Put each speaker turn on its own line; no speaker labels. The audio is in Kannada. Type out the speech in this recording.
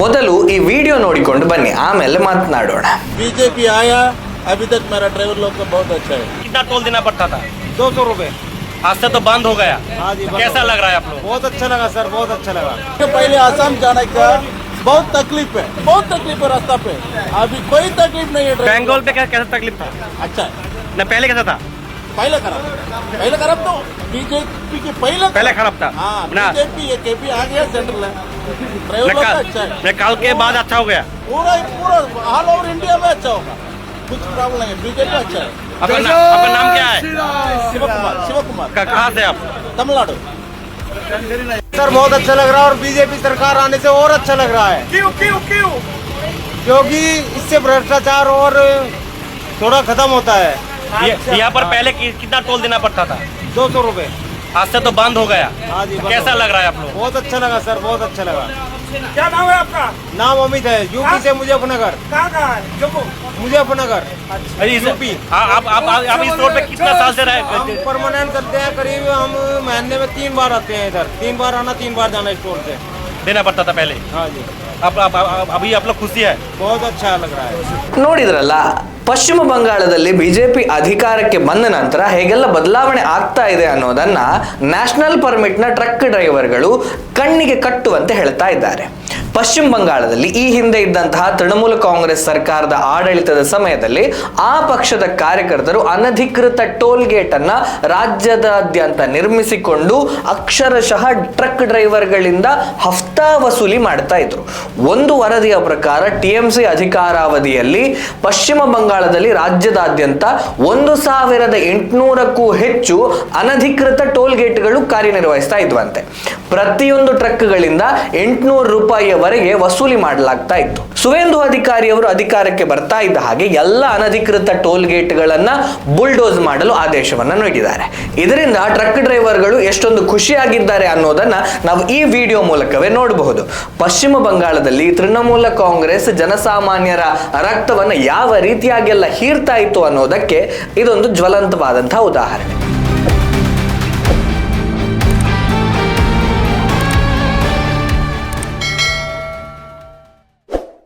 ಮೊದಲು ಈ ವಿಡಿಯೋ ನೋಡಿಕೊಂಡು ಬನ್ನಿ, ಆಮೇಲೆ ಮಾತನಾಡೋಣ.
बीजेपी आया, अभी तक मेरा ड्राइवर लोग का बहुत अच्छा है.
कितना टोल देना पड़ता था?
200 रुपए.
आज से तो बंद हो गया.
हाँ जी.
कैसा लग रहा है आप लोग?
बहुत अच्छा लगा सर, बहुत अच्छा लगा. पहले आसाम जाने का बहुत तकलीफ है, बहुत तकलीफ है रास्ता पे. अभी कोई तकलीफ नहीं है.
बेंगोल पे कैसा तकलीफ था?
अच्छा है.
न पहले कैसा था?
पहले खराब तो बीजेपी के पहले
खराब था.
हाँ, बीजेपी ये केपी आ गया सेंट्रल है. अच्छा है.
कल के बाद अच्छा हो गया.
पूरा ऑल ओवर इंडिया में अच्छा होगा. कुछ प्रॉब्लम नहीं है. बीजेपी अच्छा है.
आपका नाम क्या है?
शिव कुमार.
कहाँ से आप?
तमिलनाडु. सर बहुत अच्छा लग रहा है और बीजेपी सरकार आने से और अच्छा लग रहा है. क्यों? क्योंकि इससे भ्रष्टाचार और थोड़ा खत्म होता है.
यहाँ पर पहले कितना टोल देना पड़ता था?
200 रुपए.
आज से तो बंद हो गया.
हाँ जी.
कैसा लग रहा है आप लोग?
बहुत अच्छा लगा सर, बहुत अच्छा लगा.
क्या नाम है आपका?
नाम अमित है. यूपी से मुजफ्फरनगर.
कहाँ है? जम्मू.
मुजफ्फरनगर.
यूपी. आप इस रोड पे कितना साल से रहे?
हम परमानेंट करते हैं. करीब हम महीने में 3 बार आते हैं इधर. 3 बार आना, 3 बार जाना स्टोर से.
देना पड़ता था पहले.
हाँ जी.
अभी आप लोग खुशी है?
बहुत अच्छा लग रहा है.
ನೋಡಿದ್ರಲ್ಲ, ಪಶ್ಚಿಮ ಬಂಗಾಳದಲ್ಲಿ ಬಿಜೆಪಿ ಅಧಿಕಾರಕ್ಕೆ ಬಂದ ನಂತರ ಹೇಗೆಲ್ಲ ಬದಲಾವಣೆ ಆಗ್ತಾ ಇದೆ ಅನ್ನೋದನ್ನ ನ್ಯಾಷನಲ್ ಪರ್ಮಿಟ್ನ ಟ್ರಕ್ ಡ್ರೈವರ್ಗಳು ಕಣ್ಣಿಗೆ ಕಟ್ಟುವಂತೆ ಹೇಳ್ತಾ ಇದ್ದಾರೆ. ಪಶ್ಚಿಮ ಬಂಗಾಳದಲ್ಲಿ ಈ ಹಿಂದೆ ಇದ್ದಂತಹ ತೃಣಮೂಲ ಕಾಂಗ್ರೆಸ್ ಸರ್ಕಾರದ ಆಡಳಿತದ ಸಮಯದಲ್ಲಿ ಆ ಪಕ್ಷದ ಕಾರ್ಯಕರ್ತರು ಅನಧಿಕೃತ ಟೋಲ್ ಗೇಟ್ ಅನ್ನ ರಾಜ್ಯದಾದ್ಯಂತ ನಿರ್ಮಿಸಿಕೊಂಡು ಅಕ್ಷರಶಃ ಟ್ರಕ್ ಡ್ರೈವರ್ಗಳಿಂದ ಹಫ್ತಾ ವಸೂಲಿ ಮಾಡ್ತಾ ಇದ್ರು. ಒಂದು ವರದಿಯ ಪ್ರಕಾರ ಟಿಎಂಸಿ ಅಧಿಕಾರಾವಧಿಯಲ್ಲಿ ಪಶ್ಚಿಮ ಬಂಗಾಳದಲ್ಲಿ ರಾಜ್ಯದಾದ್ಯಂತ 1800ಕ್ಕೂ ಹೆಚ್ಚು ಅನಧಿಕೃತ ಟೋಲ್ ಗೇಟ್ಗಳು ಕಾರ್ಯನಿರ್ವಹಿಸ್ತಾ ಇದ್ವಂತೆ. ಪ್ರತಿಯೊಂದು ಟ್ರಕ್ಗಳಿಂದ 800 ರೂಪಾಯಿಯವರೆಗೆ ವಸೂಲಿ ಮಾಡಲಾಗ್ತಾ ಇತ್ತು. ಸುವೇಂದು ಅಧಿಕಾರಿ ಅವರು ಅಧಿಕಾರಕ್ಕೆ ಬರ್ತಾ ಇದ್ದ ಹಾಗೆ ಎಲ್ಲ ಅನಧಿಕೃತ ಟೋಲ್ ಗೇಟ್ಗಳನ್ನ ಬುಲ್ಡೋಸ್ ಮಾಡಲು ಆದೇಶವನ್ನ ನೀಡಿದ್ದಾರೆ. ಇದರಿಂದ ಟ್ರಕ್ ಡ್ರೈವರ್ಗಳು ಎಷ್ಟೊಂದು ಖುಷಿಯಾಗಿದ್ದಾರೆ ಅನ್ನೋದನ್ನ ನಾವು ಈ ವಿಡಿಯೋ ಮೂಲಕವೇ ನೋಡಬಹುದು. ಪಶ್ಚಿಮ ಬಂಗಾಳದಲ್ಲಿ ತೃಣಮೂಲ ಕಾಂಗ್ರೆಸ್ ಜನಸಾಮಾನ್ಯರ ರಕ್ತವನ್ನ ಯಾವ ರೀತಿಯಾಗೆಲ್ಲ ಹೀರ್ತಾ ಇತ್ತು ಅನ್ನೋದಕ್ಕೆ ಇದೊಂದು ಜ್ವಲಂತವಾದಂತಹ ಉದಾಹರಣೆ.